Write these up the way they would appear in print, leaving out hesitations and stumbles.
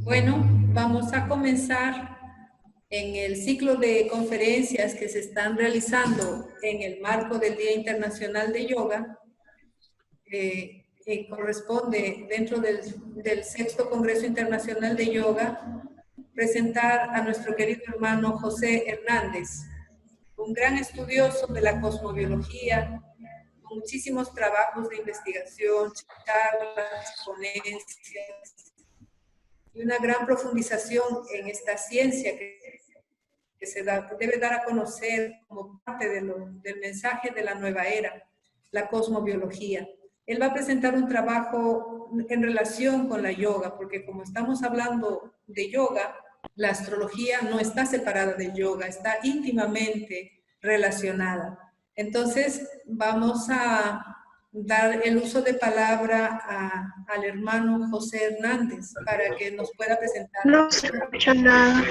Bueno, vamos a comenzar en el ciclo de conferencias que se están realizando en el marco del Día Internacional de Yoga. Corresponde dentro del sexto Congreso Internacional de Yoga presentar a nuestro querido hermano José Hernández, un gran estudioso de la cosmobiología, con muchísimos trabajos de investigación, charlas, ponencias y una gran profundización en esta ciencia que se debe dar a conocer como parte del mensaje de la nueva era, la cosmobiología. Él va a presentar un trabajo en relación con la yoga, porque como estamos hablando de yoga, la astrología no está separada del yoga, está íntimamente relacionada. Entonces, vamos a dar el uso de palabra al hermano José Hernández para que nos pueda presentar. No se escucha nada.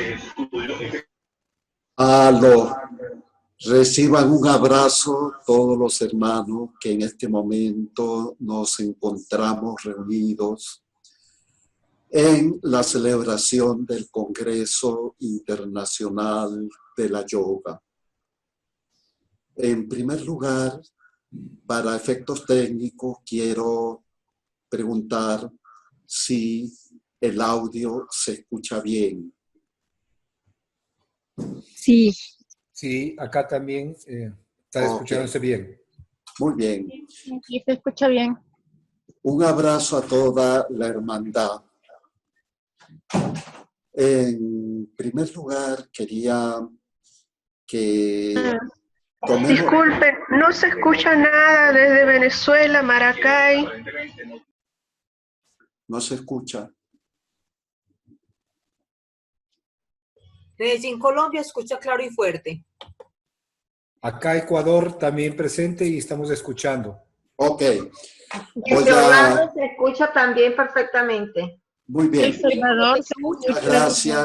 Reciban un abrazo todos los hermanos que en este momento nos encontramos reunidos en la celebración del Congreso Internacional de la Yoga. En primer lugar, para efectos técnicos, quiero preguntar si el audio se escucha bien. Sí. Sí, acá también está escuchándose bien. Muy bien. Aquí se escucha bien. Un abrazo a toda la hermandad. En primer lugar, quería que tomemos... Disculpen, no se escucha nada desde Venezuela, Maracay. No se escucha. Medellín, Colombia, escucha claro y fuerte. Acá Ecuador también presente y estamos escuchando. Ok. Desde Orlando se escucha también perfectamente. Muy bien. El Salvador se Muchas escucha gracias.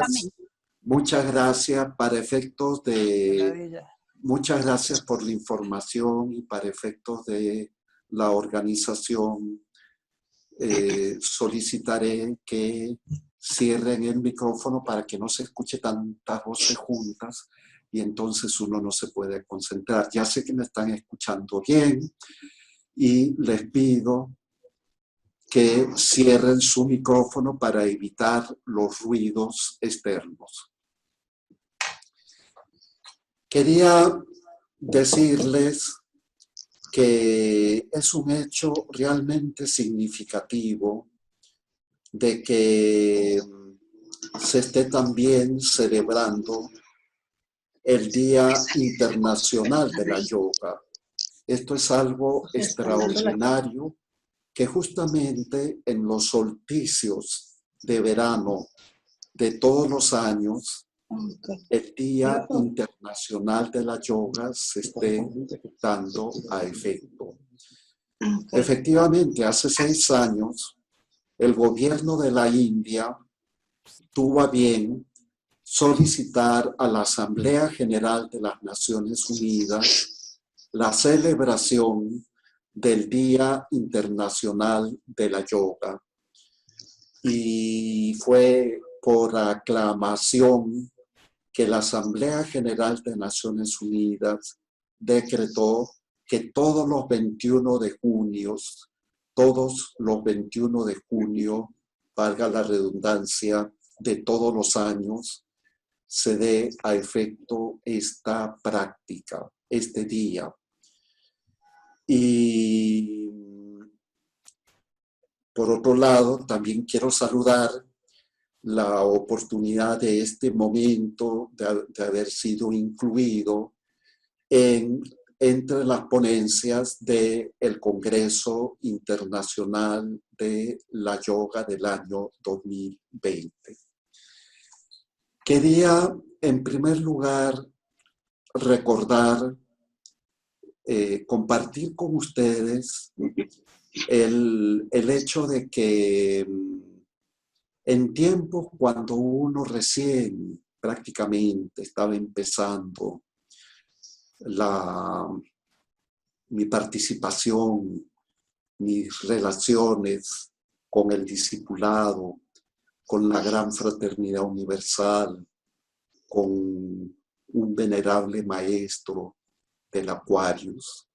Muchas gracias para efectos de... Muchas gracias por la información y para efectos de la organización. Solicitaré que cierren el micrófono para que no se escuche tantas voces juntas y entonces uno no se puede concentrar. Ya sé que me están escuchando bien y les pido que cierren su micrófono para evitar los ruidos externos. Quería decirles que es un hecho realmente significativo de que se esté también celebrando el Día Internacional de la Yoga. Esto es algo extraordinario que justamente en los solsticios de verano de todos los años, el Día Internacional de la Yoga se esté dando a efecto. Efectivamente, hace 6 años, el gobierno de la India tuvo a bien solicitar a la Asamblea General de las Naciones Unidas la celebración del Día Internacional de la Yoga. Y fue por aclamación que la Asamblea General de Naciones Unidas decretó que todos los 21 de junio, valga la redundancia, de todos los años, se dé a efecto esta práctica, este día. Y por otro lado, también quiero saludar la oportunidad de este momento de haber sido incluido entre las ponencias del Congreso Internacional de la Yoga del año 2020. Quería, en primer lugar, recordar, compartir con ustedes el hecho de que en tiempos cuando uno recién prácticamente estaba empezando mi participación, mis relaciones con el discipulado, con la gran fraternidad universal, con un venerable maestro del Aquarius.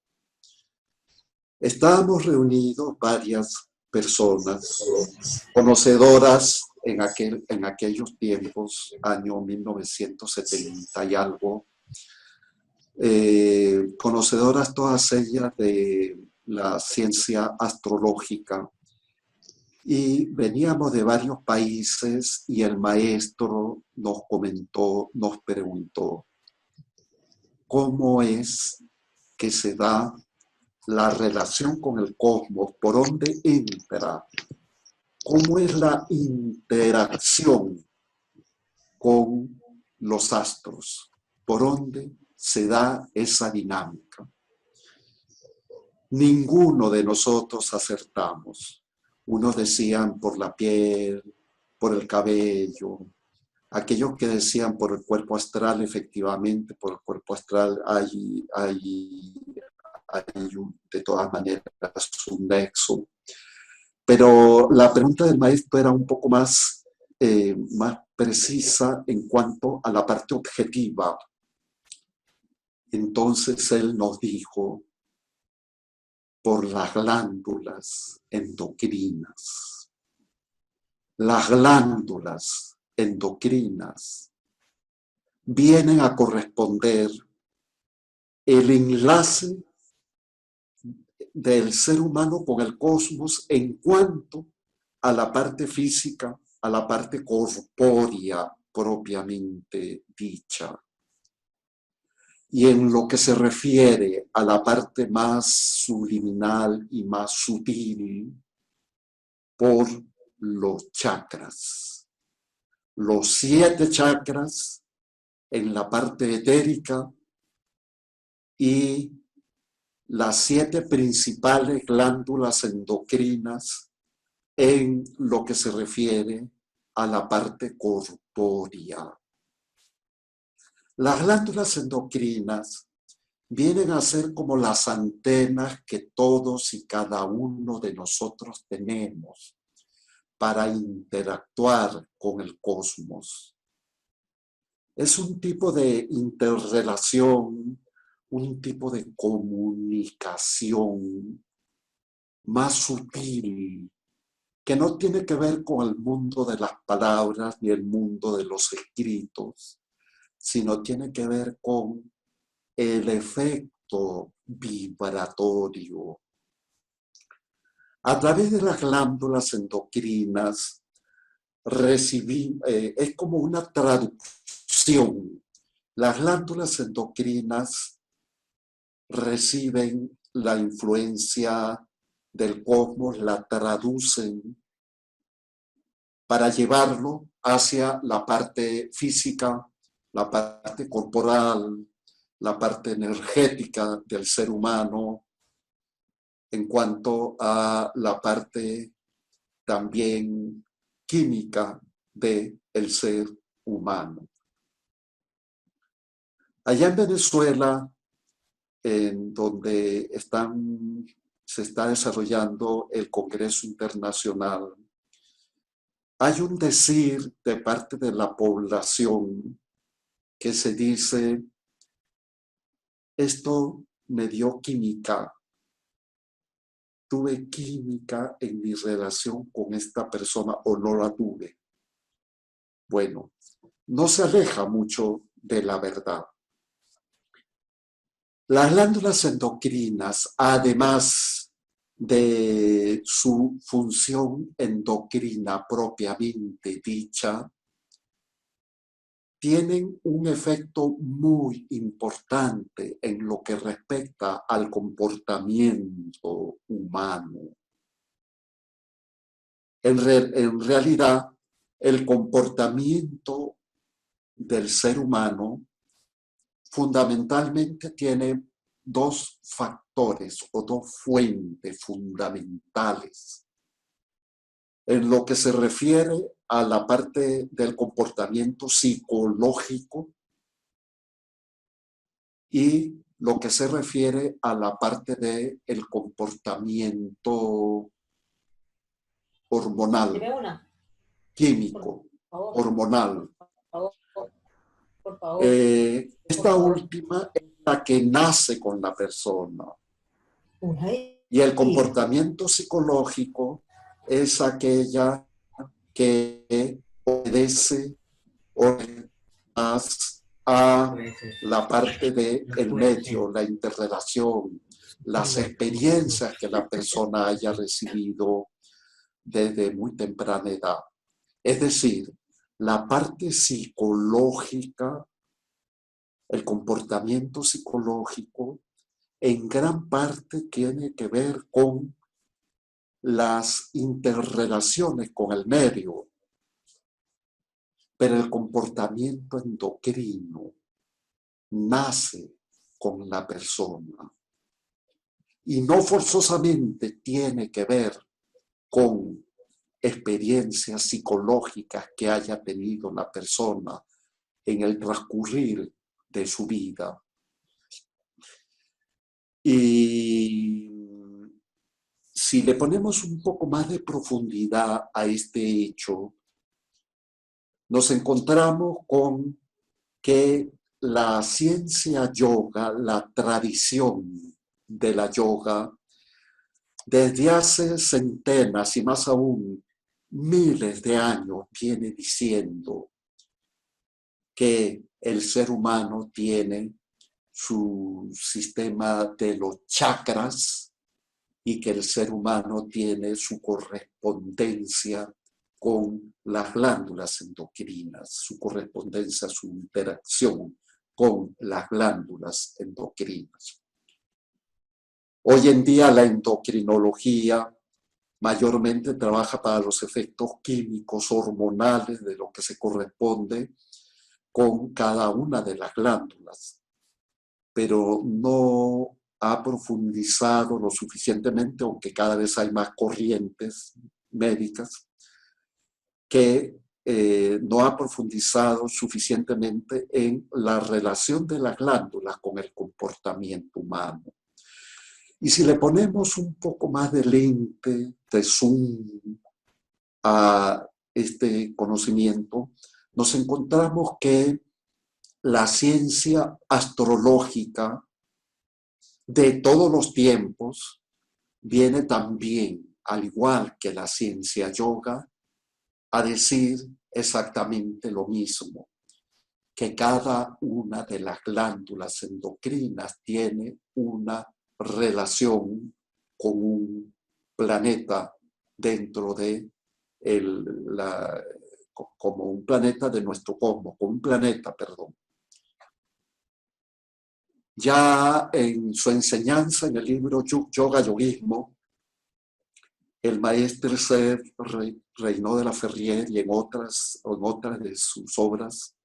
Estábamos reunidos varias personas conocedoras en aquellos tiempos, año 1970 y algo, conocedoras todas ellas de la ciencia astrológica, y veníamos de varios países y el maestro nos comentó, nos preguntó, ¿cómo es que se da la relación con el cosmos? ¿Por dónde entra? ¿Cómo es la interacción con los astros? ¿Por dónde se da esa dinámica? Ninguno de nosotros acertamos. Unos decían por la piel, por el cabello. Aquellos que decían por el cuerpo astral, efectivamente, por el cuerpo astral hay de todas maneras un nexo. Pero la pregunta del maestro era un poco más precisa en cuanto a la parte objetiva. Entonces él nos dijo, por las glándulas endocrinas. Las glándulas endocrinas vienen a corresponder el enlace del ser humano con el cosmos en cuanto a la parte física, a la parte corpórea propiamente dicha. Y en lo que se refiere a la parte más subliminal y más sutil, por los chakras. Los 7 chakras en la parte etérica y las 7 principales glándulas endocrinas en lo que se refiere a la parte corpórea. Las glándulas endocrinas vienen a ser como las antenas que todos y cada uno de nosotros tenemos para interactuar con el cosmos. Es un tipo de interrelación, un tipo de comunicación más sutil, que no tiene que ver con el mundo de las palabras ni el mundo de los escritos, sino tiene que ver con el efecto vibratorio. A través de las glándulas endocrinas es como una traducción. Las glándulas endocrinas reciben la influencia del cosmos, la traducen para llevarlo hacia la parte física, la parte corporal, la parte energética del ser humano, en cuanto a la parte también química del ser humano. Allá en Venezuela, en donde se está desarrollando el Congreso Internacional, hay un decir de parte de la población que se dice, esto me dio química, tuve química en mi relación con esta persona o no la tuve. Bueno, no se aleja mucho de la verdad. Las glándulas endocrinas, además de su función endocrina propiamente dicha, tienen un efecto muy importante en lo que respecta al comportamiento humano. En realidad, el comportamiento del ser humano fundamentalmente tiene 2 factores o 2 fuentes fundamentales. En lo que se refiere a la parte del comportamiento psicológico y lo que se refiere a la parte del comportamiento hormonal. químico, hormonal. Por favor. Esta última es la que nace con la persona. Uy, Y el comportamiento psicológico es aquella que obedece más a la parte del medio, la interrelación, las experiencias que la persona haya recibido desde muy temprana edad. Es decir, la parte psicológica, el comportamiento psicológico, en gran parte tiene que ver con las interrelaciones con el medio, pero el comportamiento endocrino nace con la persona y no forzosamente tiene que ver con experiencias psicológicas que haya tenido la persona en el transcurrir de su vida. Y si le ponemos un poco más de profundidad a este hecho, nos encontramos con que la ciencia yoga, la tradición de la yoga, desde hace centenas y más aún miles de años viene diciendo que el ser humano tiene su sistema de los chakras y que el ser humano tiene su correspondencia con las glándulas endocrinas, su correspondencia, su interacción con las glándulas endocrinas. Hoy en día la endocrinología mayormente trabaja para los efectos químicos hormonales de lo que se corresponde con cada una de las glándulas, pero no ha profundizado lo suficientemente, aunque cada vez hay más corrientes médicas, que no ha profundizado suficientemente en la relación de las glándulas con el comportamiento humano. Y si le ponemos un poco más de lente, de zoom a este conocimiento, nos encontramos que la ciencia astrológica de todos los tiempos viene también, al igual que la ciencia yoga, a decir exactamente lo mismo, que cada una de las glándulas endocrinas tiene una relación con un planeta dentro de como un planeta de nuestro cosmos, con un planeta, perdón. Ya en su enseñanza en el libro Yoga Yoguismo, el maestro Reynó de la Ferrier y en otras de sus obras,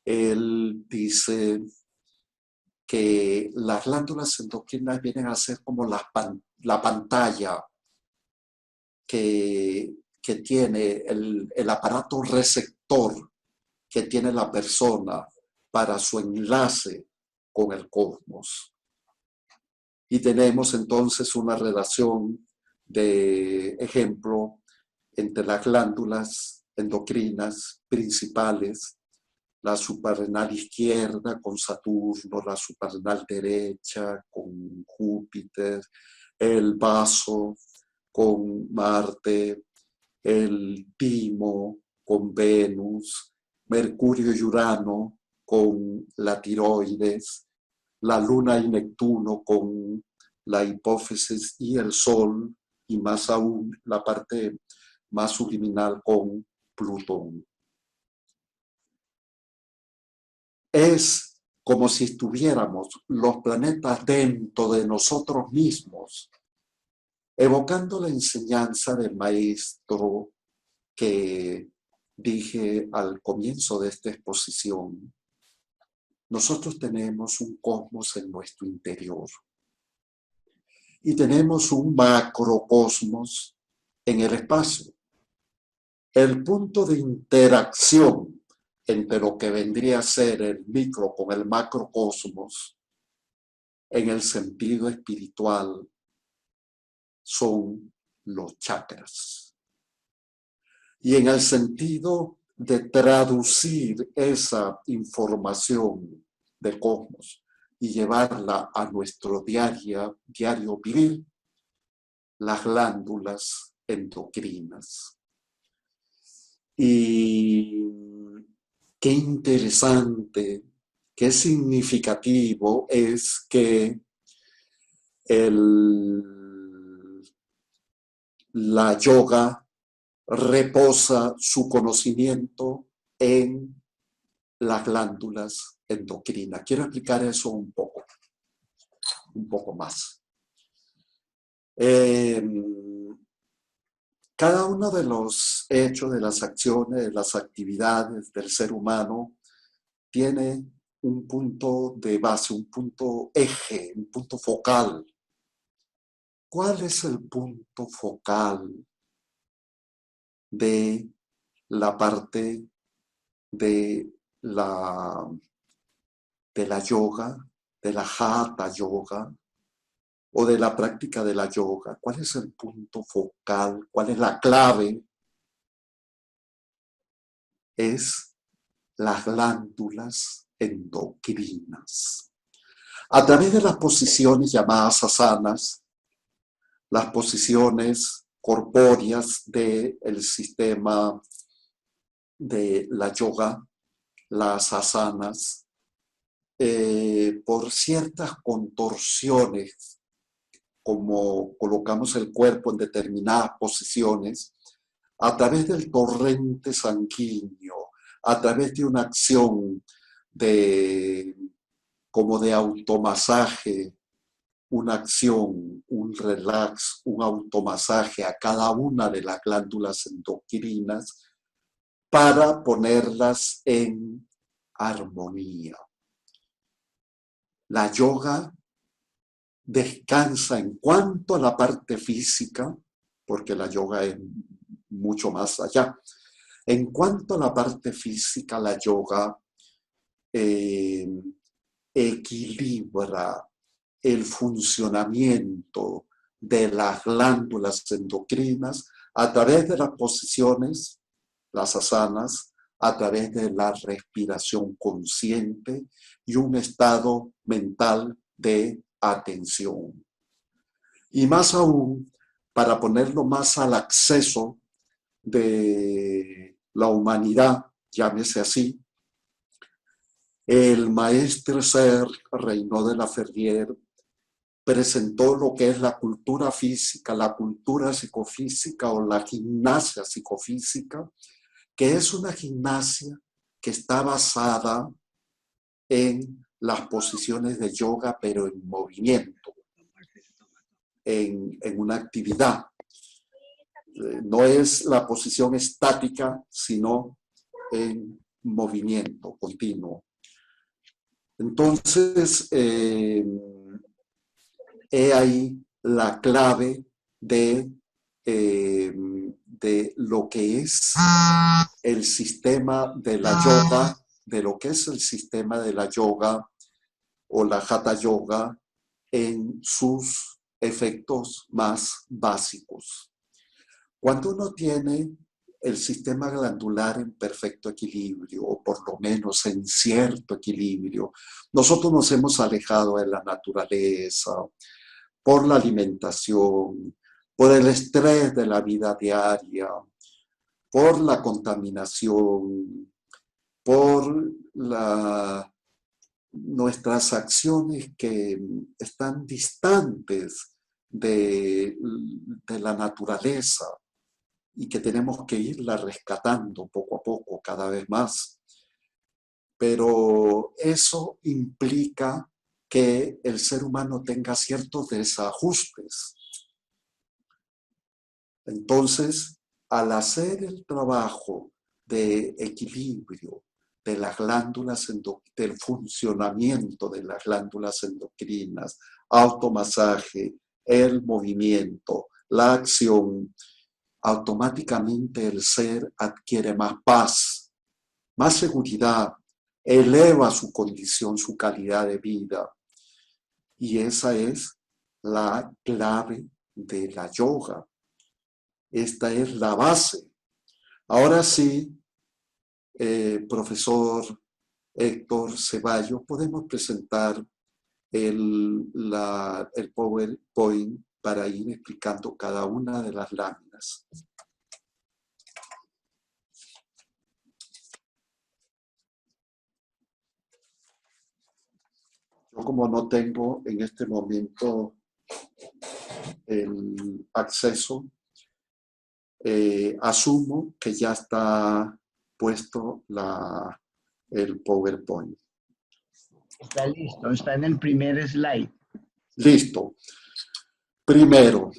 él dice que las glándulas endocrinas vienen a ser como la pantalla que tiene el aparato receptor que tiene la persona para su enlace con el cosmos. Y tenemos entonces una relación de ejemplo entre las glándulas endocrinas principales, la suprarrenal izquierda con Saturno, la suprarrenal derecha con Júpiter, el vaso con Marte, el timo con Venus, Mercurio y Urano con la tiroides, la Luna y Neptuno con la hipófisis y el Sol, y más aún la parte más subliminal con Plutón. Es como si estuviéramos los planetas dentro de nosotros mismos, evocando la enseñanza del maestro que dije al comienzo de esta exposición. Nosotros tenemos un cosmos en nuestro interior y tenemos un macrocosmos en el espacio. El punto de interacción entre lo que vendría a ser el micro con el macrocosmos en el sentido espiritual son los chakras. Y en el sentido de traducir esa información del cosmos y llevarla a nuestro diario vivir, las glándulas endocrinas. Y qué interesante, qué significativo es que la yoga reposa su conocimiento en las glándulas endocrinas. Quiero explicar eso un poco más. Cada uno de los hechos, de las acciones, de las actividades del ser humano tiene un punto de base, un punto eje, un punto focal. ¿Cuál es el punto focal de la parte de la yoga, de la hatha yoga o de la práctica de la yoga? ¿Cuál es el punto focal? ¿Cuál es la clave? Es las glándulas endocrinas. A través de las posiciones llamadas asanas, las posiciones corpóreas del sistema de la yoga, las asanas, por ciertas contorsiones, como colocamos el cuerpo en determinadas posiciones, a través del torrente sanguíneo, a través de una acción como de automasaje, una acción, un relax, un automasaje a cada una de las glándulas endocrinas para ponerlas en armonía. La yoga descansa en cuanto a la parte física, porque la yoga es mucho más allá. En cuanto a la parte física, la yoga equilibra el funcionamiento de las glándulas endocrinas a través de las posiciones, las asanas, a través de la respiración consciente y un estado mental de atención. Y más aún, para ponerlo más al acceso de la humanidad, llámese así, el maestro Ser Reynó de la Ferrier presentó lo que es la cultura física, la cultura psicofísica o la gimnasia psicofísica, que es una gimnasia que está basada en las posiciones de yoga, pero en movimiento, en una actividad. No es la posición estática, sino en movimiento continuo. Entonces, he ahí la clave de lo que es el sistema de la yoga, de lo que es el sistema de la yoga o la hatha yoga en sus efectos más básicos. Cuando uno tiene el sistema glandular en perfecto equilibrio, o por lo menos en cierto equilibrio, nosotros nos hemos alejado de la naturaleza, por la alimentación, por el estrés de la vida diaria, por la contaminación, por nuestras acciones que están distantes de la naturaleza y que tenemos que irla rescatando poco a poco, cada vez más. Pero eso implica que el ser humano tenga ciertos desajustes. Entonces, al hacer el trabajo de equilibrio de las glándulas del funcionamiento de las glándulas endocrinas, automasaje, el movimiento, la acción, automáticamente el ser adquiere más paz, más seguridad, eleva su condición, su calidad de vida. Y esa es la clave de la yoga. Esta es la base. Ahora sí, profesor Héctor Ceballos, podemos presentar el PowerPoint para ir explicando cada una de las láminas. Yo, como no tengo en este momento el acceso, asumo que ya está puesto el PowerPoint. Está listo, está en el primer slide. Listo. Primero,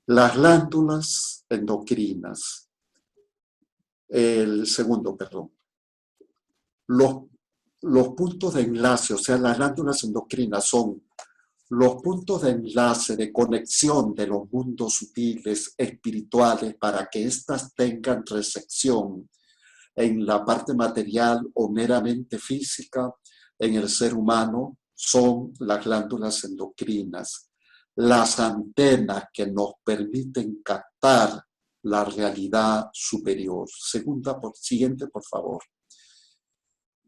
las glándulas endocrinas. El segundo, perdón. Los puntos de enlace, o sea, las glándulas endocrinas son los puntos de enlace de conexión de los mundos sutiles, espirituales, para que éstas tengan recepción en la parte material o meramente física en el ser humano, son las glándulas endocrinas, las antenas que nos permiten captar la realidad superior. Siguiente, por favor.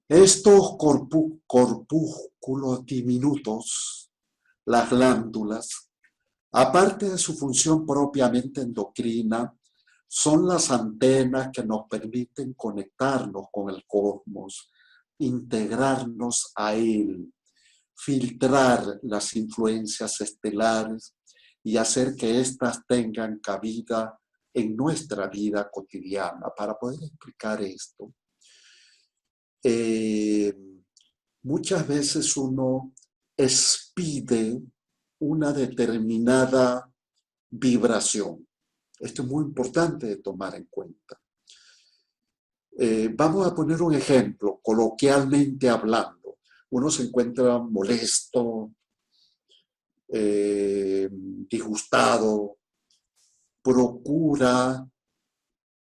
Estos corpúsculos diminutos, las glándulas, aparte de su función propiamente endocrina, son las antenas que nos permiten conectarnos con el cosmos, integrarnos a él, filtrar las influencias estelares y hacer que éstas tengan cabida en nuestra vida cotidiana. Para poder explicar esto, muchas veces uno expide una determinada vibración. Esto es muy importante de tomar en cuenta. Vamos a poner un ejemplo, coloquialmente hablando. Uno se encuentra molesto, disgustado, procura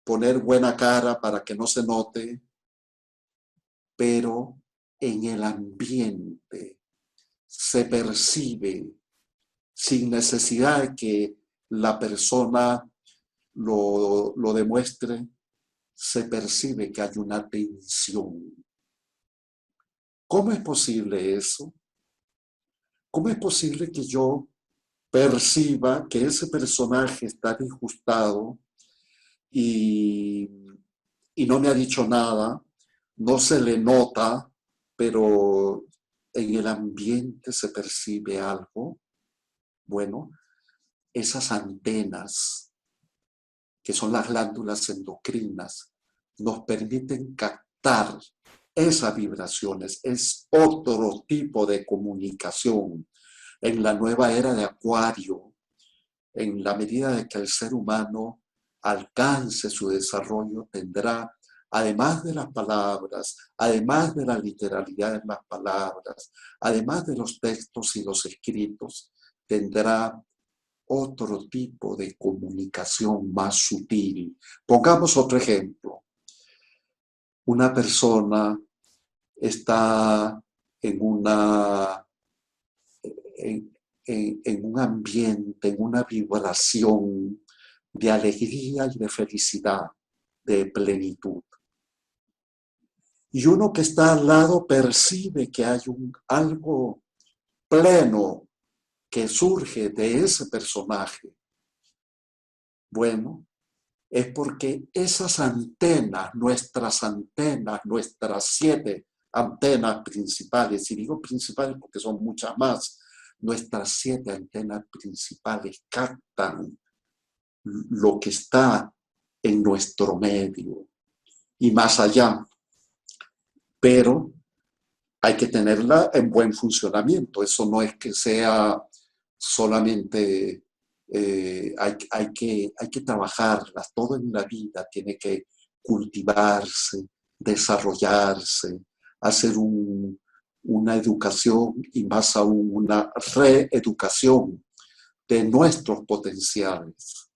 poner buena cara para que no se note, pero en el ambiente se percibe, sin necesidad de que la persona lo demuestre, se percibe que hay una tensión. ¿Cómo es posible eso? ¿Cómo es posible que yo perciba que ese personaje está disgustado y no me ha dicho nada, no se le nota, pero en el ambiente se percibe algo? Bueno, esas antenas, que son las glándulas endocrinas, nos permiten captar esas vibraciones. Es otro tipo de comunicación. En la nueva era de Acuario, en la medida de que el ser humano alcance su desarrollo, tendrá, además de las palabras, además de la literalidad en las palabras, además de los textos y los escritos, tendrá otro tipo de comunicación más sutil. Pongamos otro ejemplo. Una persona está en un ambiente, en una vibración de alegría y de felicidad, de plenitud. Y uno que está al lado percibe que hay algo pleno que surge de ese personaje. Bueno, es porque esas antenas, nuestras 7 antenas principales, y digo principales porque son muchas más, nuestras 7 antenas principales captan lo que está en nuestro medio y más allá. Pero hay que tenerla en buen funcionamiento. Eso no es que sea solamente, hay que trabajarlas. Todo en la vida tiene que cultivarse, desarrollarse, hacer una educación y más aún una reeducación de nuestros potenciales.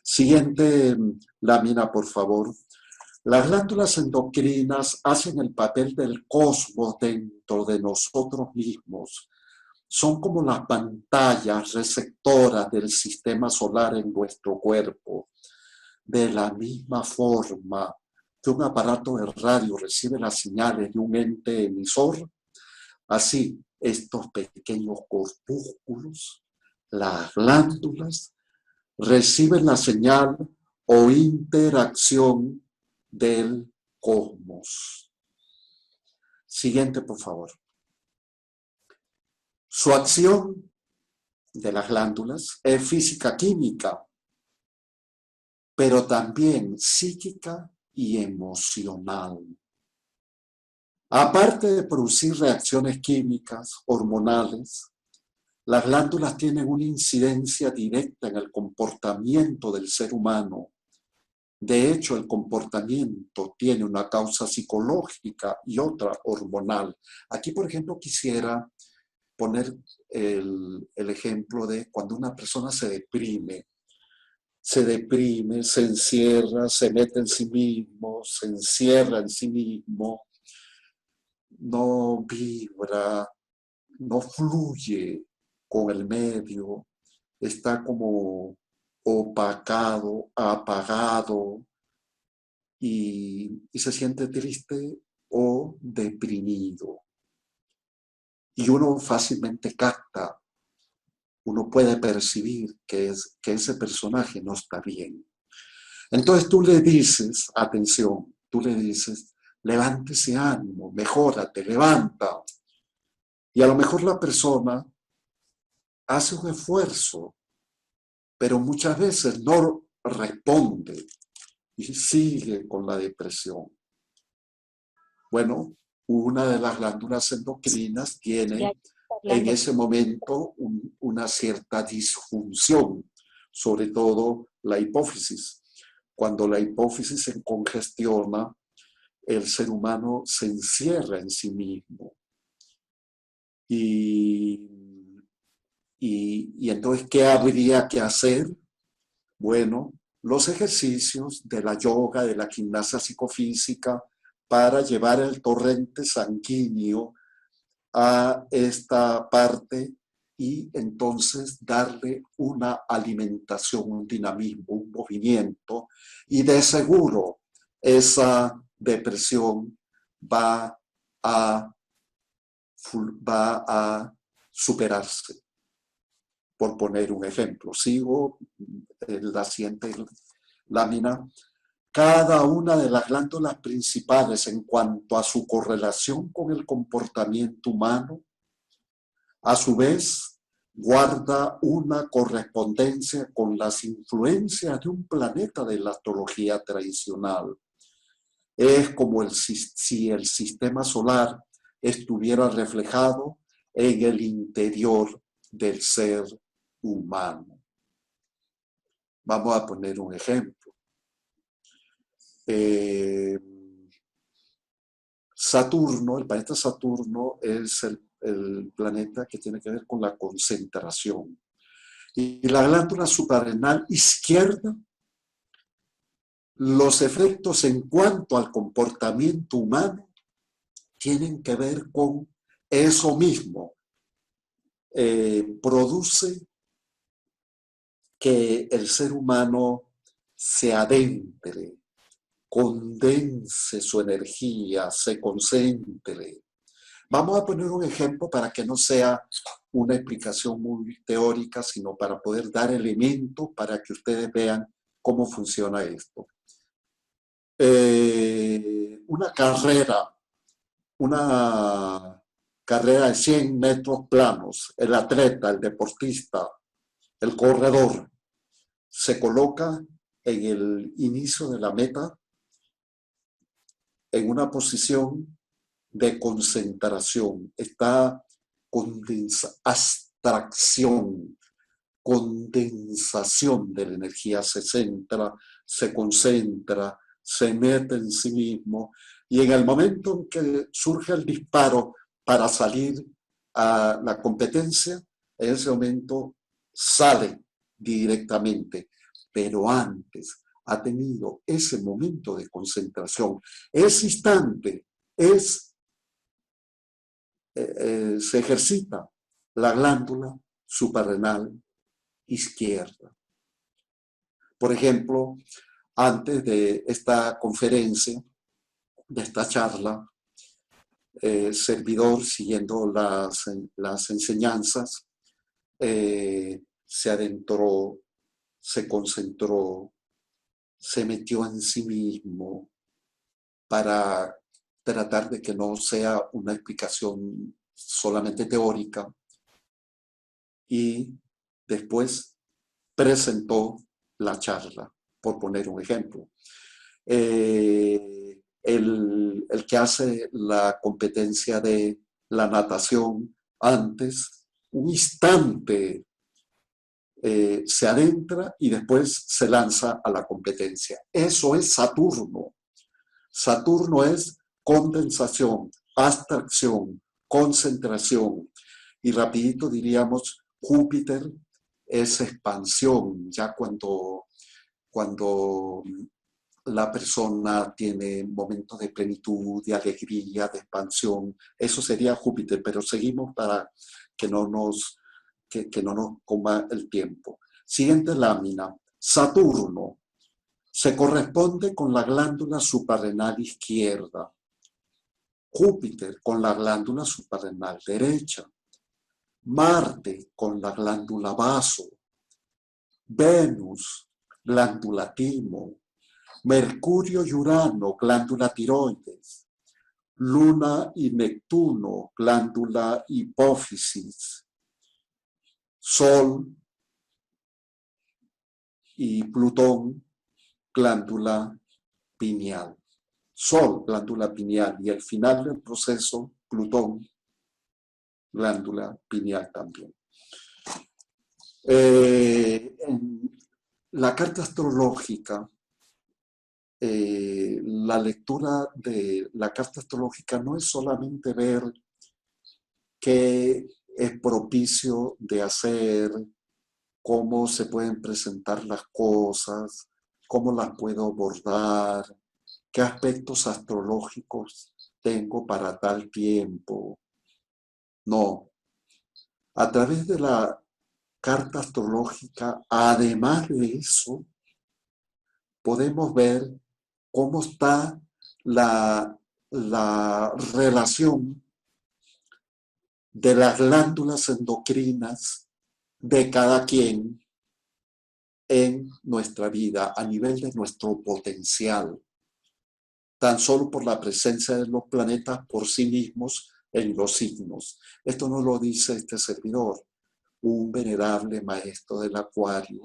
Siguiente lámina, por favor. Las glándulas endocrinas hacen el papel del cosmos dentro de nosotros mismos. Son como las pantallas receptoras del sistema solar en nuestro cuerpo. De la misma forma que un aparato de radio recibe las señales de un ente emisor, así estos pequeños corpúsculos, las glándulas, reciben la señal o interacción del cosmos. Siguiente, por favor. Su acción de las glándulas es física química, pero también psíquica y emocional. Aparte de producir reacciones químicas, hormonales, las glándulas tienen una incidencia directa en el comportamiento del ser humano. De hecho, el comportamiento tiene una causa psicológica y otra hormonal. Aquí, por ejemplo, quisiera poner el ejemplo de cuando una persona se deprime, se encierra, se mete en sí mismo, se encierra en sí mismo, no vibra, no fluye con el medio, está como opacado, apagado y se siente triste o deprimido. Y uno fácilmente capta, uno puede percibir que ese personaje no está bien. Entonces tú le dices, atención, tú le dices, levántese ánimo, mejórate, levanta. Y a lo mejor la persona hace un esfuerzo, pero muchas veces no responde y sigue con la depresión. Bueno, una de las glándulas endocrinas tiene en ese momento una cierta disfunción, sobre todo la hipófisis. Cuando la hipófisis se congestiona, el ser humano se encierra en sí mismo. Y entonces, ¿qué habría que hacer? Bueno, los ejercicios de la yoga, de la gimnasia psicofísica, para llevar el torrente sanguíneo a esta parte y entonces darle una alimentación, un dinamismo, un movimiento, y de seguro esa depresión va a superarse. Por poner un ejemplo, sigo en la siguiente lámina. Cada una de las glándulas principales en cuanto a su correlación con el comportamiento humano, a su vez, guarda una correspondencia con las influencias de un planeta de la astrología tradicional. Es como si el sistema solar estuviera reflejado en el interior del ser humano. Vamos a poner un ejemplo. Saturno, el planeta Saturno es el planeta que tiene que ver con la concentración. Y la glándula suprarrenal izquierda, los efectos en cuanto al comportamiento humano tienen que ver con eso mismo. Produce que el ser humano se adentre, condense su energía, se concentre. Vamos a poner un ejemplo para que no sea una explicación muy teórica, sino para poder dar elementos para que ustedes vean cómo funciona esto. Una carrera de 100 metros planos, el atleta, el deportista, el corredor, se coloca en el inicio de la meta en una posición de concentración. Está abstracción, condensación de la energía, se centra, se concentra, se mete en sí mismo y en el momento en que surge el disparo para salir a la competencia, en ese momento sale directamente, pero antes ha tenido ese momento de concentración. Ese instante se ejercita la glándula suprarrenal izquierda. Por ejemplo, antes de esta conferencia, de esta charla, servidor, siguiendo las enseñanzas, se adentró, se concentró, se metió en sí mismo para tratar de que no sea una explicación solamente teórica, y después presentó la charla, por poner un ejemplo. El que hace la competencia de la natación antes, un instante se adentra y después se lanza a la competencia. Eso es Saturno. Saturno es condensación, abstracción, concentración. Y rapidito diríamos, Júpiter es expansión, ya cuando la persona tiene momentos de plenitud, de alegría, de expansión. Eso sería Júpiter, pero seguimos para que no nos coma el tiempo. Siguiente lámina. Saturno se corresponde con la glándula suprarrenal izquierda. Júpiter con la glándula suprarrenal derecha. Marte con la glándula vaso. Venus, glándula timo. Mercurio y Urano, glándula tiroides. Luna y Neptuno, glándula hipófisis. Sol y Plutón, glándula pineal. Sol, glándula pineal, y al final del proceso, Plutón, glándula pineal también. En la carta astrológica, la lectura de la carta astrológica no es solamente ver qué es propicio de hacer, cómo se pueden presentar las cosas, cómo las puedo abordar, qué aspectos astrológicos tengo para tal tiempo. No. A través de la carta astrológica, además de eso, podemos ver cómo está la relación de las glándulas endocrinas de cada quien en nuestra vida, a nivel de nuestro potencial, tan solo por la presencia de los planetas por sí mismos en los signos. Esto no lo dice este servidor. Un venerable maestro del Acuario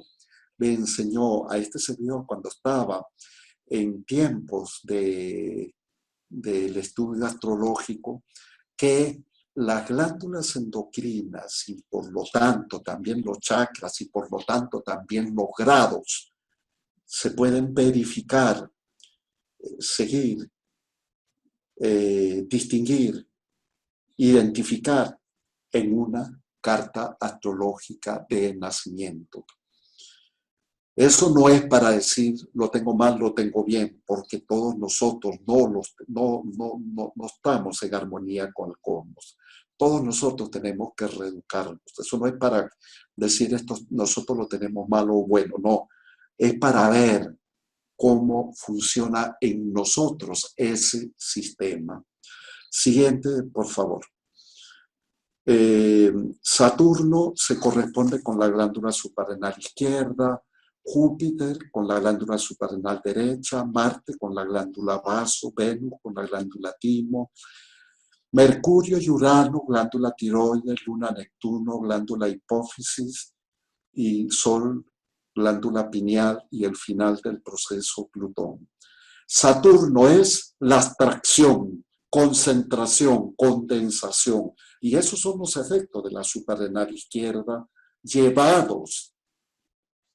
le enseñó a este servidor, cuando estaba en tiempos del estudio astrológico, que las glándulas endocrinas y por lo tanto también los chakras y por lo tanto también los grados se pueden verificar, seguir, distinguir, identificar en una carta astrológica de nacimiento. Eso no es para decir lo tengo mal, lo tengo bien, porque todos nosotros no estamos en armonía con el cosmos. Todos nosotros tenemos que reeducarnos. Eso no es para decir esto, nosotros lo tenemos malo o bueno, no. Es para ver cómo funciona en nosotros ese sistema. Siguiente, por favor. Saturno se corresponde con la glándula suprarrenal izquierda, Júpiter con la glándula suprarrenal derecha, Marte con la glándula vaso, Venus con la glándula timo, Mercurio y Urano, glándula tiroides, Luna, Neptuno, glándula hipófisis, y Sol, glándula pineal, y el final del proceso, Plutón. Saturno es la abstracción, concentración, condensación, y esos son los efectos de la suprarrenal izquierda llevados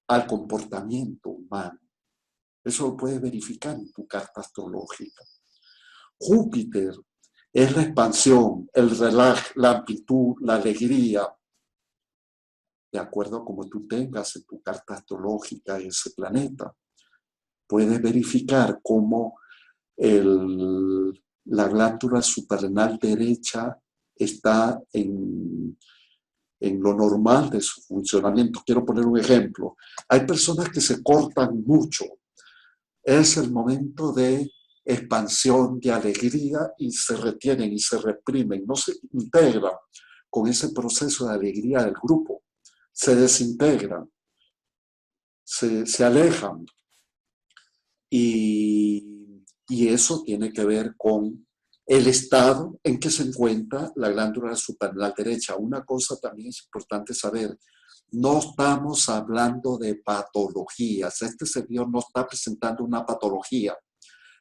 al comportamiento humano. Eso lo puedes verificar en tu carta astrológica. Júpiter es la expansión, el relajo, la amplitud, la alegría, de acuerdo a como tú tengas en tu carta astrológica ese planeta. Puedes verificar cómo la glándula suprarrenal derecha está en lo normal de su funcionamiento. Quiero poner un ejemplo. Hay personas que se cortan mucho Es el momento de expansión, de alegría, y se retienen y se reprimen, no se integran con ese proceso de alegría del grupo, se desintegran, se alejan. Y eso tiene que ver con el estado en que se encuentra la glándula suprarrenal derecha. Una cosa también es importante saber: no estamos hablando de patologías. Este servidor no está presentando una patología,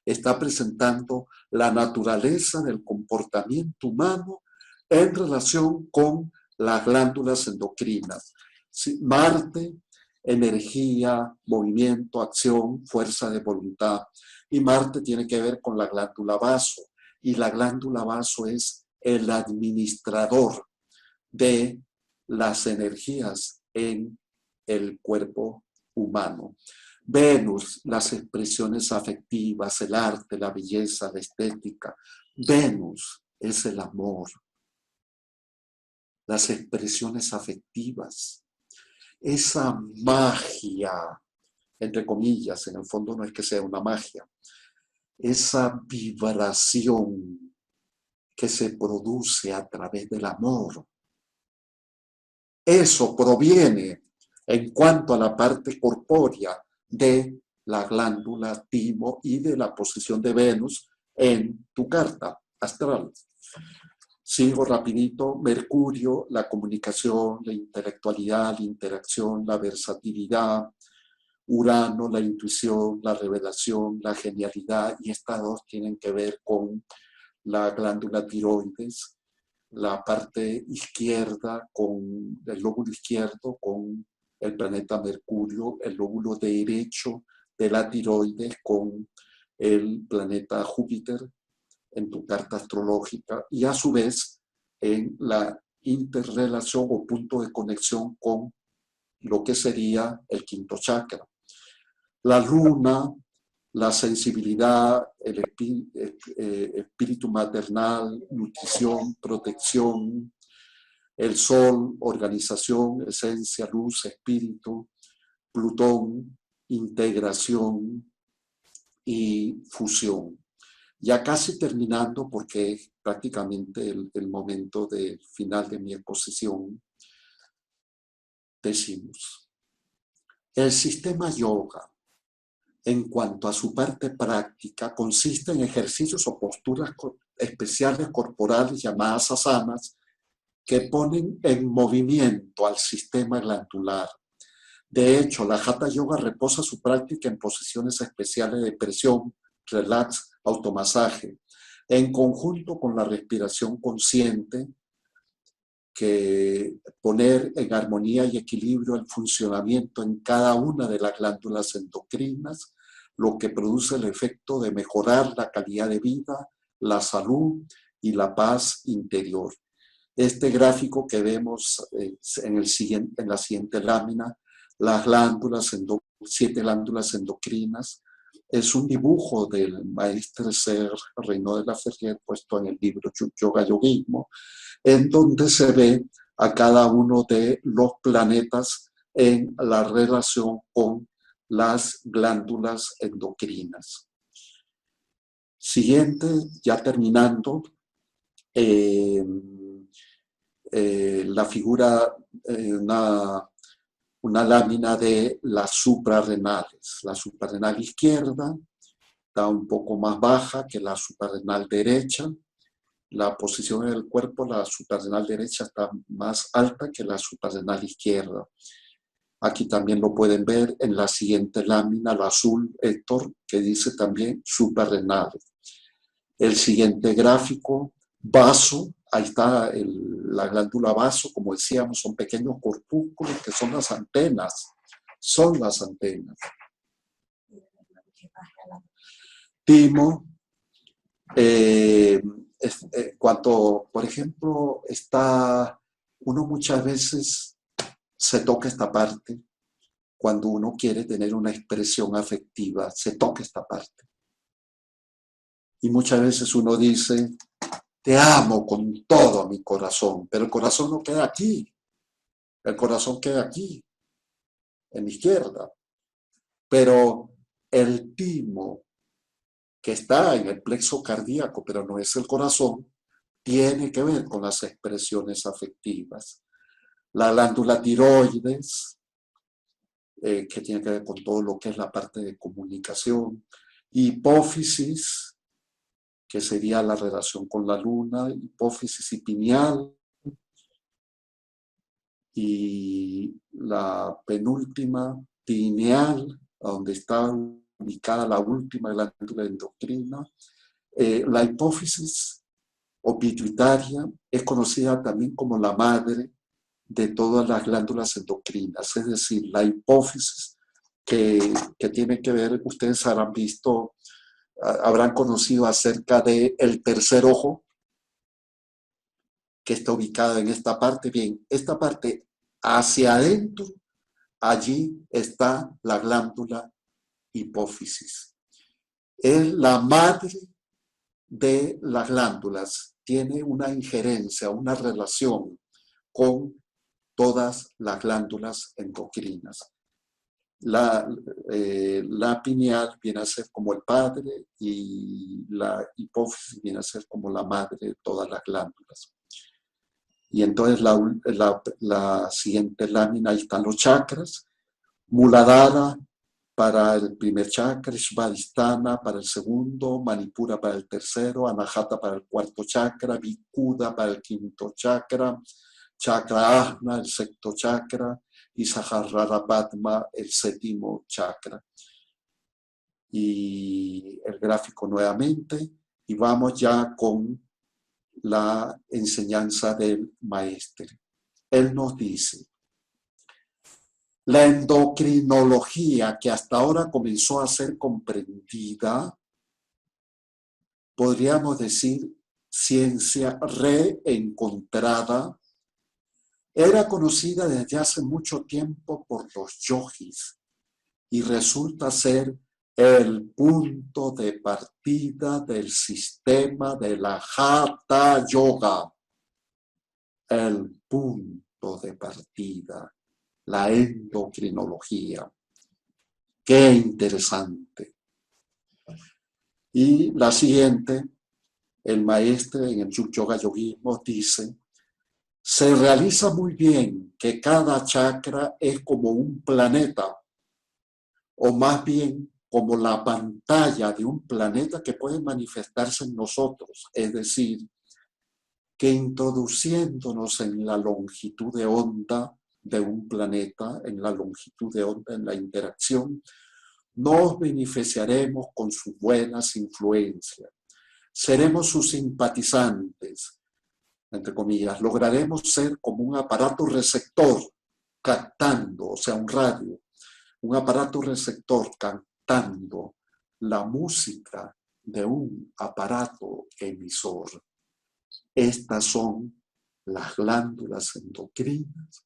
está presentando la naturaleza del comportamiento humano en relación con las glándulas endocrinas. Sí, Marte, energía, movimiento, acción, fuerza de voluntad. Y Marte tiene que ver con la glándula vaso. Y la glándula vaso es el administrador de las energías en el cuerpo humano. Venus, las expresiones afectivas, el arte, la belleza, la estética. Venus es el amor, las expresiones afectivas, esa magia, entre comillas, en el fondo no es que sea una magia, esa vibración que se produce a través del amor. Eso proviene, en cuanto a la parte corpórea, de la glándula timo y de la posición de Venus en tu carta astral. Sigo rapidito: Mercurio, la comunicación, la intelectualidad, la interacción, la versatilidad. Urano, la intuición, la revelación, la genialidad, y estas dos tienen que ver con la glándula tiroides, la parte izquierda con el lóbulo izquierdo con el planeta Mercurio, el lóbulo derecho de la tiroides con el planeta Júpiter en tu carta astrológica, y a su vez en la interrelación o punto de conexión con lo que sería el quinto chakra. La luna, la sensibilidad, el espíritu maternal, nutrición, protección. El sol, organización, esencia, luz, espíritu. Plutón, integración y fusión. Ya casi terminando, porque es prácticamente el momento del final de mi exposición, decimos: el sistema yoga, en cuanto a su parte práctica, consiste en ejercicios o posturas especiales corporales llamadas asanas, que ponen en movimiento al sistema glandular. De hecho, la Hatha Yoga reposa su práctica en posiciones especiales de presión, relax, automasaje, en conjunto con la respiración consciente, que poner en armonía y equilibrio el funcionamiento en cada una de las glándulas endocrinas, lo que produce el efecto de mejorar la calidad de vida, la salud y la paz interior. Este gráfico que vemos en la siguiente lámina, las glándulas 7 glándulas endocrinas, es un dibujo del maestro Serge Renaud de la Ferrière puesto en el libro Yoga Yoguismo, en donde se ve a cada uno de los planetas en la relación con las glándulas endocrinas. Siguiente, ya terminando, la figura, una lámina de las suprarrenales. La suprarrenal izquierda está un poco más baja que la suprarrenal derecha. La posición del cuerpo, la suprarrenal derecha está más alta que la suprarrenal izquierda. Aquí también lo pueden ver en la siguiente lámina, lo azul, Héctor, que dice también suprarrenales. El siguiente gráfico, vaso, ahí está la glándula vaso, como decíamos, son pequeños corpúsculos que son las antenas. Son las antenas. Timo, cuando, por ejemplo, uno muchas veces se toca esta parte, cuando uno quiere tener una expresión afectiva, se toca esta parte. Y muchas veces uno dice: te amo con todo mi corazón, pero el corazón no queda aquí. El corazón queda aquí, en la izquierda. Pero el timo, que está en el plexo cardíaco, pero no es el corazón, tiene que ver con las expresiones afectivas. La glándula tiroides, que tiene que ver con todo lo que es la parte de comunicación. Hipófisis, que sería la relación con la luna, hipófisis y pineal. Y la penúltima, pineal, donde está ubicada la última glándula endocrina. La hipófisis o pituitaria es conocida también como la madre de todas las glándulas endocrinas, es decir, la hipófisis que tiene que ver, ustedes habrán visto, habrán conocido acerca del tercer ojo, que está ubicado en esta parte. Bien, esta parte hacia adentro, allí está la glándula hipófisis. Es la madre de las glándulas, tiene una injerencia, una relación con todas las glándulas endocrinas. La pineal viene a ser como el padre y la hipófisis viene a ser como la madre de todas las glándulas. Y entonces la siguiente lámina, ahí están los chakras. Muladhara para el primer chakra, Svadhisthana para el segundo, Manipura para el tercero, Anahata para el cuarto chakra, Vikuda para el quinto chakra, Chakra Ajna, el sexto chakra, y Sahasrara Padma, el séptimo chakra. Y el gráfico nuevamente, y vamos ya con la enseñanza del maestro. Él nos dice: la endocrinología que hasta ahora comenzó a ser comprendida, podríamos decir ciencia reencontrada, era conocida desde hace mucho tiempo por los yogis y resulta ser el punto de partida del sistema de la Hatha Yoga. El punto de partida, la endocrinología. Qué interesante. Y la siguiente, el maestro en el Yoga Yogismo dice: se realiza muy bien que cada chakra es como un planeta, o más bien como la pantalla de un planeta que puede manifestarse en nosotros, es decir, que introduciéndonos en la longitud de onda de un planeta, en la longitud de onda, en la interacción, nos beneficiaremos con sus buenas influencias. Seremos sus simpatizantes, entre comillas, lograremos ser como un aparato receptor, captando, o sea, un radio, un aparato receptor captando la música de un aparato emisor. Estas son las glándulas endocrinas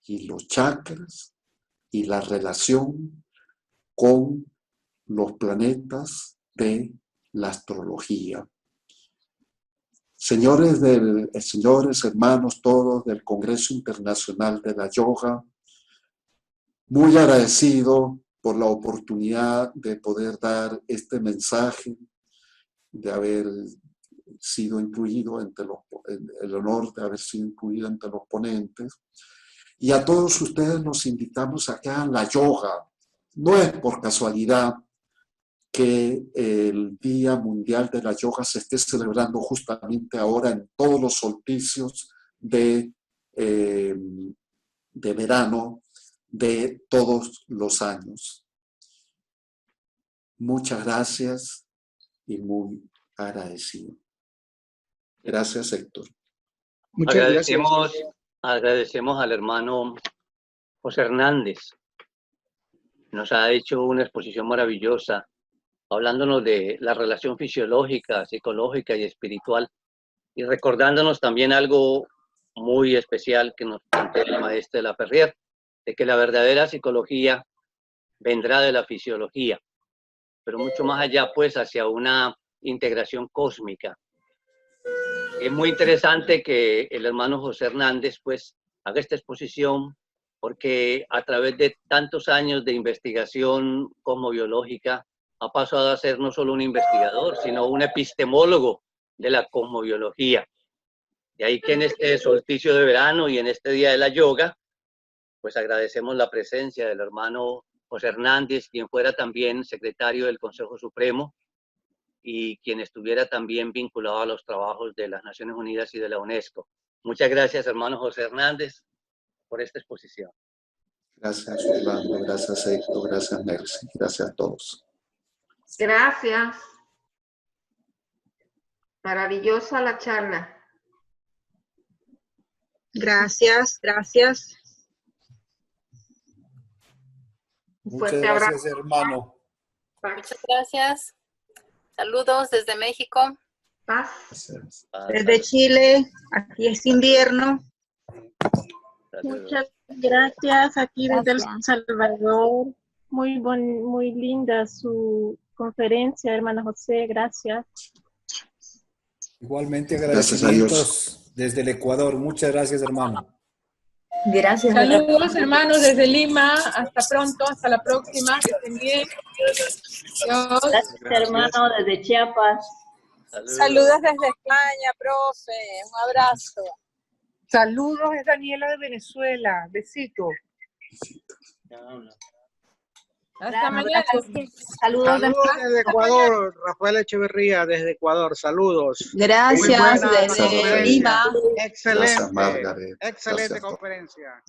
y los chakras y la relación con los planetas de la astrología. Señores hermanos todos del Congreso Internacional de la Yoga, muy agradecido por la oportunidad de poder dar este mensaje, de haber sido incluido entre el honor de haber sido incluido entre los ponentes. Y a todos ustedes los invitamos a que hagan la yoga. No es por casualidad que el Día Mundial de la Yoga se esté celebrando justamente ahora en todos los solsticios de verano de todos los años. Muchas gracias y muy agradecido. Gracias, Héctor. Muchas gracias. Agradecemos al hermano José Hernández. Nos ha hecho una exposición maravillosa, hablándonos de la relación fisiológica, psicológica y espiritual, y recordándonos también algo muy especial que nos plantea el maestro de la Ferrier, de que la verdadera psicología vendrá de la fisiología, pero mucho más allá, pues, hacia una integración cósmica. Es muy interesante que el hermano José Hernández, pues, haga esta exposición porque a través de tantos años de investigación cosmobiológica ha pasado a ser no solo un investigador, sino un epistemólogo de la cosmobiología. De ahí que en este solsticio de verano y en este Día de la Yoga, pues agradecemos la presencia del hermano José Hernández, quien fuera también secretario del Consejo Supremo y quien estuviera también vinculado a los trabajos de las Naciones Unidas y de la UNESCO. Muchas gracias, hermano José Hernández, por esta exposición. Gracias, Orlando. Gracias, Héctor. Gracias, Mercy. Gracias a todos. Gracias. Maravillosa la charla. Gracias, gracias. Un Muchas fuerte gracias, abrazo. hermano. Muchas gracias. Saludos desde México. Paz. Gracias. Desde Chile, aquí es invierno. Muchas Gracias, aquí desde El Gracias. Salvador. Muy linda su conferencia, hermano José, gracias. Igualmente Gracias a agradecimientos desde el Ecuador. Muchas gracias, hermano. Gracias. Saludos, hermanos, desde Lima. Hasta pronto, hasta la próxima. Que estén bien. Dios. Gracias, hermano, desde Chiapas. Saludos desde España, profe. Un abrazo. Saludos, es Daniela de Venezuela. Besito. Hasta mañana. Saludos desde Ecuador, Rafael Echeverría desde Ecuador, saludos. Gracias Muy buena desde conferencia. Lima. Excelente, Gracias, Margaret. excelente Gracias a todos. conferencia.